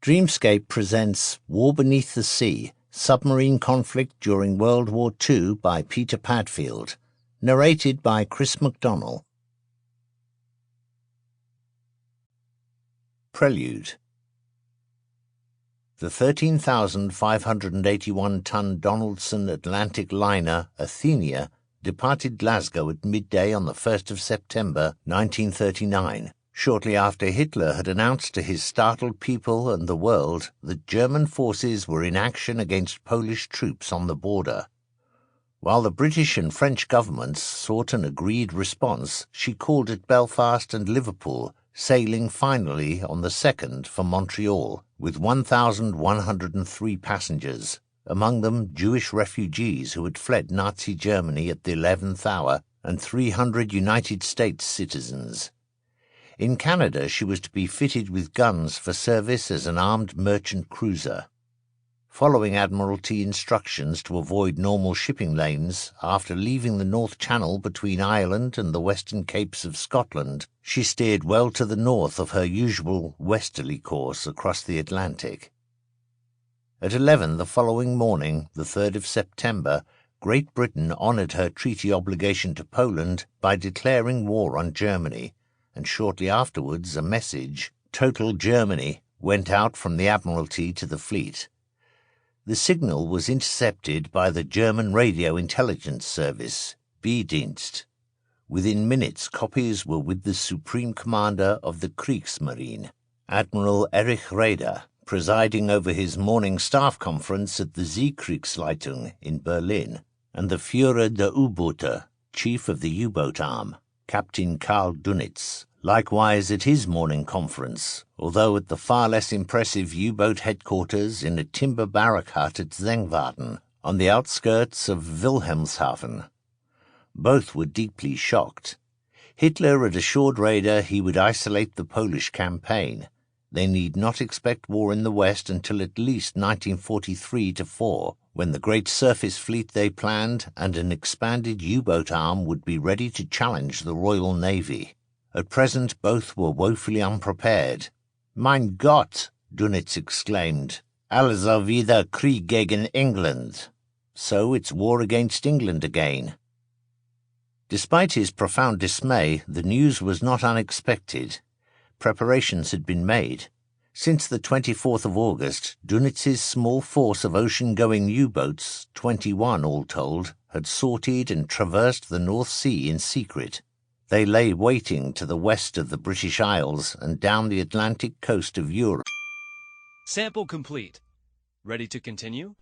Dreamscape presents War Beneath the Sea, Submarine Conflict During World War II by Peter Padfield. Narrated by Chris Macdonnell. Prelude. The 13,581-ton Donaldson Atlantic liner Athenia departed Glasgow at midday on the 1st of September 1939, shortly after Hitler had announced to his startled people and the world that German forces were in action against Polish troops on the border. While the British and French governments sought an agreed response, she called at Belfast and Liverpool, sailing finally on the 2nd for Montreal, with 1,103 passengers, among them Jewish refugees who had fled Nazi Germany at the 11th hour, and 300 United States citizens. In Canada, she was to be fitted with guns for service as an armed merchant cruiser. Following Admiralty instructions to avoid normal shipping lanes, after leaving the North Channel between Ireland and the Western Capes of Scotland, she steered well to the north of her usual westerly course across the Atlantic. At 11 the following morning, the 3rd of September, Great Britain honoured her treaty obligation to Poland by declaring war on Germany, and shortly afterwards a message, "Total Germany," went out from the Admiralty to the fleet. The signal was intercepted by the German Radio Intelligence Service, B-Dienst. Within minutes, copies were with the Supreme Commander of the Kriegsmarine, Admiral Erich Raeder, presiding over his morning staff conference at the Seekriegsleitung in Berlin, and the Führer der U-Boote, chief of the U-boat arm, Captain Karl Dönitz, likewise at his morning conference, although at the far less impressive U-boat headquarters in a timber barrack hut at Zengwarden, on the outskirts of Wilhelmshaven. Both were deeply shocked. Hitler had assured Raeder he would isolate the Polish campaign. They need not expect war in the West until at least 1943-4, when the great surface fleet they planned and an expanded U-boat arm would be ready to challenge the Royal Navy. At present both were woefully unprepared. "Mein Gott!" Dönitz exclaimed. "Also wieder Krieg gegen England." So it's war against England again. Despite his profound dismay, the news was not unexpected. Preparations had been made. Since the 24th of August, Dönitz's small force of ocean-going U-boats, 21 all told, had sortied and traversed the North Sea in secret. They lay waiting to the west of the British Isles and down the Atlantic coast of Europe. Sample complete. Ready to continue?